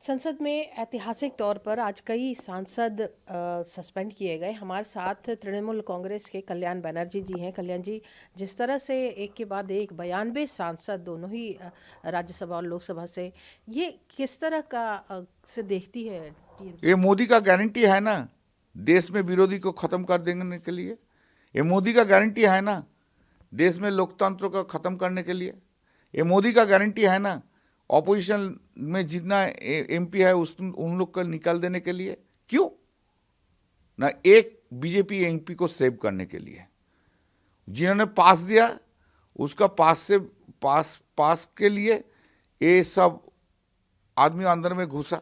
संसद में ऐतिहासिक तौर पर आज कई सांसद सस्पेंड किए गए। हमारे साथ तृणमूल कांग्रेस के कल्याण बनर्जी जी हैं। कल्याण जी, जिस तरह से एक के बाद एक 92 सांसद दोनों ही राज्यसभा और लोकसभा से, ये किस तरह का से देखती है ये टीएमसी? मोदी का गारंटी है ना, देश में विरोधी को खत्म कर देने के लिए। ये मोदी का गारंटी है ना, देश में लोकतंत्र को खत्म करने के लिए। ये मोदी का गारंटी है ना, ऑपोजिशन में जितना एमपी है उन लोग को निकाल देने के लिए। क्यों ना, एक बीजेपी एमपी को सेव करने के लिए। जिन्होंने पास दिया उसका पास के लिए ये सब आदमी अंदर में घुसा।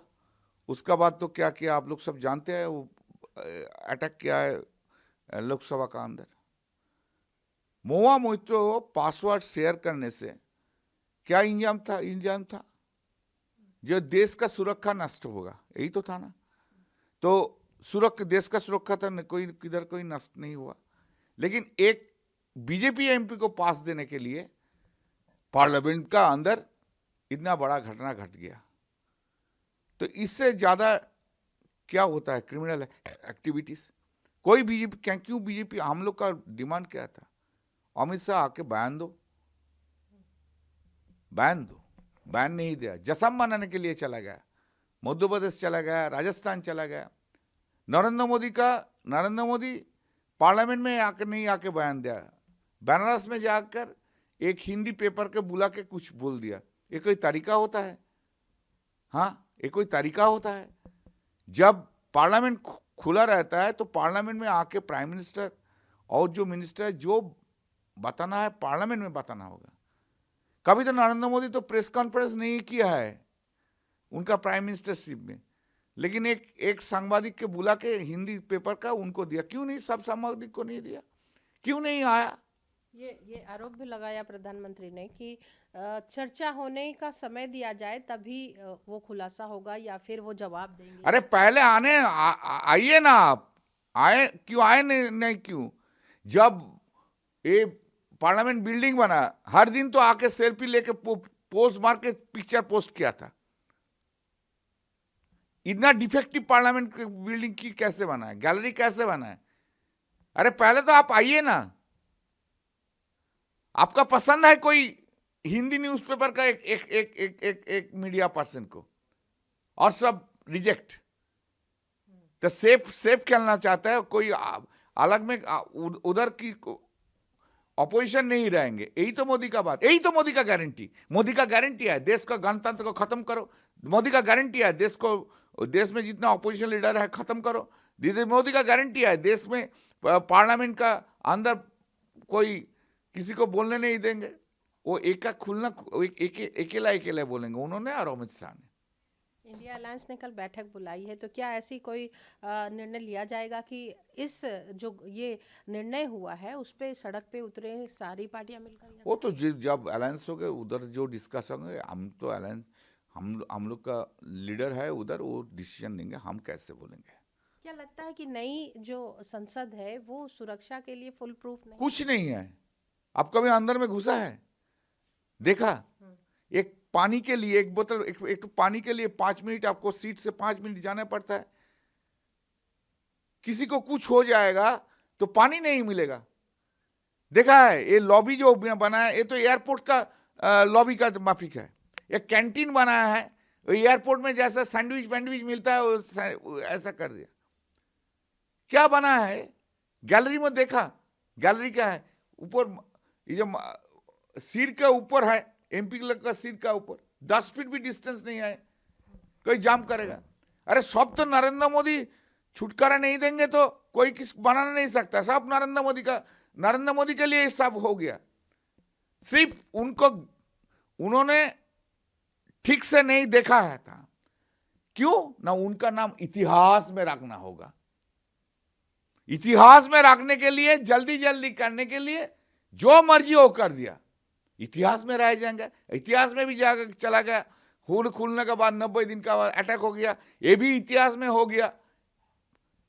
उसका बाद तो क्या किया आप लोग सब जानते हैं। वो अटैक किया है लोकसभा का अंदर। महुआ मोइत्रो पासवर्ड शेयर करने से क्या इंजाम था जो देश का सुरक्षा नष्ट होगा, यही तो था ना। तो देश का सुरक्षा था, कोई किधर कोई नष्ट नहीं हुआ। लेकिन एक बीजेपी एमपी को पास देने के लिए पार्लियामेंट का अंदर इतना बड़ा घटना घट गया। तो इससे ज्यादा क्या होता है क्रिमिनल एक्टिविटीज। कोई बीजेपी क्यों बीजेपी, हम लोग का डिमांड क्या था, अमित शाह आके बयान दो। बयान नहीं दिया। जश्न मनाने के लिए चला गया, मध्य प्रदेश चला गया, राजस्थान चला गया। नरेंद्र मोदी पार्लियामेंट में आकर नहीं आके बयान दिया। बनारस में जाकर एक हिंदी पेपर के बुला के कुछ बोल दिया। ये कोई तरीका होता है? हाँ, ये कोई तरीका होता है? जब पार्लियामेंट खुला रहता है तो पार्लियामेंट में आके प्राइम मिनिस्टर और जो मिनिस्टर है जो बताना है पार्लियामेंट में बताना होगा। कभी तो नरेंद्र मोदी तो प्रेस कॉन्फ्रेंस नहीं किया है उनका प्राइम मिनिस्टरशिप में, लेकिन एक सांबादिक के बुला के हिंदी पेपर का उनको दिया। क्यों नहीं सब सांबादिक को नहीं दिया? क्यों नहीं आया? ये आरोप भी लगाया प्रधानमंत्री ने कि चर्चा होने का समय दिया जाए तभी वो खुलासा होगा या फिर वो जवाब देंगे। अरे पहले आइए ना आप। आए क्यों? आए नहीं क्यों? जब ये पार्लियामेंट बिल्डिंग बना, हर दिन तो आके सेल्फी लेके पोस्ट मार के पिक्चर पोस्ट किया था। इतना डिफेक्टिव पार्लियामेंट बिल्डिंग की कैसे बना है, गैलरी कैसे बना है? अरे पहले तो आप आइए ना। आपका पसंद है कोई हिंदी न्यूज़पेपर का एक मीडिया पर्सन को, और सब रिजेक्ट। तो सेफ खेलना चाहता है कोई अलग में उधर की अपोजिशन नहीं रहेंगे। यही तो मोदी का बात, यही तो मोदी का गारंटी। मोदी का गारंटी है देश का गणतंत्र को खत्म करो। मोदी का गारंटी है देश में जितना अपोजिशन लीडर है खत्म करो। मोदी का गारंटी है देश में पार्लियामेंट का अंदर कोई किसी को बोलने नहीं देंगे। वो अकेला बोलेंगे उन्होंने और अमित शाह ने। इंडिया अलायंस ने कल बैठक बुलाई है, तो क्या ऐसी कोई निर्णय लिया जाएगा कि इस जो ये निर्णय हुआ है उस पे सड़क पे उतरे सारी पार्टियां मिलकर? वो तो जब अलायंस हो गए उधर जो डिस्कस होंगे, हम तो अलायंस हम लोग का लीडर है उधर, वो डिसीजन लेंगे, हम कैसे बोलेंगे। क्या लगता है कि नई जो संसद है वो सुरक्षा के लिए फुल प्रूफ नहीं? कुछ नहीं है। आप कभी अंदर में घुसा है, देखा? एक पानी के लिए एक बोतल, एक पानी के लिए 5 मिनट आपको सीट से 5 मिनट जाना पड़ता है। किसी को कुछ हो जाएगा तो पानी नहीं मिलेगा। देखा है ये लॉबी जो बना है, ये तो एयरपोर्ट का लॉबी का माफिक है। एक कैंटीन बनाया है एयरपोर्ट में, जैसा सैंडविच वैंडविच मिलता है ऐसा कर दिया। क्या बना है गैलरी में? देखा गैलरी क्या है? ऊपर ये जो सिर के ऊपर है, एमपी का सिर का ऊपर 10 फीट भी डिस्टेंस नहीं है, कोई जाम करेगा? अरे सब तो नरेंद्र मोदी छुटकारा नहीं देंगे तो कोई किस बनाना नहीं सकता। सब नरेंद्र मोदी के लिए सब हो गया। सिर्फ उन्होंने ठीक से नहीं देखा है था। क्यों ना? उनका नाम इतिहास में रखना होगा। इतिहास में रखने के लिए जल्दी करने के लिए जो मर्जी हो कर दिया, इतिहास में रह जाएंगे। इतिहास में भी जाकर चला गया। खुलने के बाद 90 दिन का बाद अटैक हो गया, ये भी इतिहास में हो गया।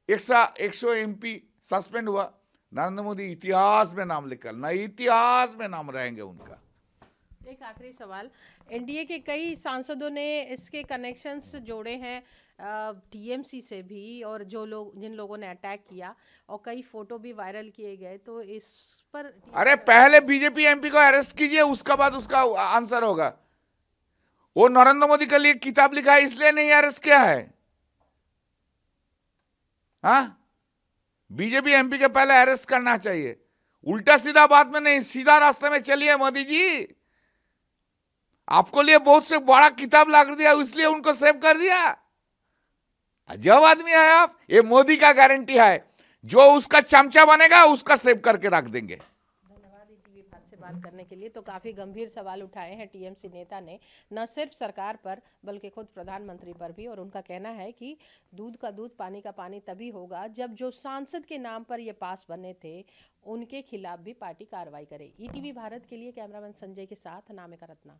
100 एमपी सस्पेंड हुआ। नरेंद्र मोदी इतिहास में नाम लिखा, ना इतिहास में नाम रहेंगे उनका। एक आखिरी सवाल, एनडीए के कई सांसदों ने इसके कनेक्शंस जोड़े हैं टीएमसी से भी, और जिन लोगों ने अटैक किया और कई फोटो भी वायरल किए गए, तो इस पर अरे पहले बीजेपी एमपी को अरेस्ट कीजिए, उसका बाद उसका आंसर होगा। वो नरेंद्र मोदी के लिए किताब लिखा है इसलिए नहीं अरेस्ट किया है। हाँ, बीजेपी एमपी के पहले अरेस्ट करना चाहिए। उल्टा सीधा बात में नहीं, सीधा रास्ते में चलिए मोदी जी। आपको लिए बहुत से बड़ा किताब ला दिया, इसलिए उनको सेव कर दिया। अजब आदमी है आप। ये मोदी का गारंटी है, जो उसका चमचा बनेगा उसका सेव करके रख देंगे। धन्यवाद ईटीवी भारत से बात करने के लिए। तो काफ़ी गंभीर सवाल उठाए हैं टीएमसी नेता ने, न सिर्फ सरकार पर बल्कि खुद प्रधानमंत्री पर भी। और उनका कहना है कि दूध का दूध पानी का पानी तभी होगा जब जो सांसद के नाम पर ये पास बने थे उनके खिलाफ भी पार्टी कार्रवाई करे। ईटीवी भारत के लिए कैमरामैन संजय के साथ नामिका रत्ना।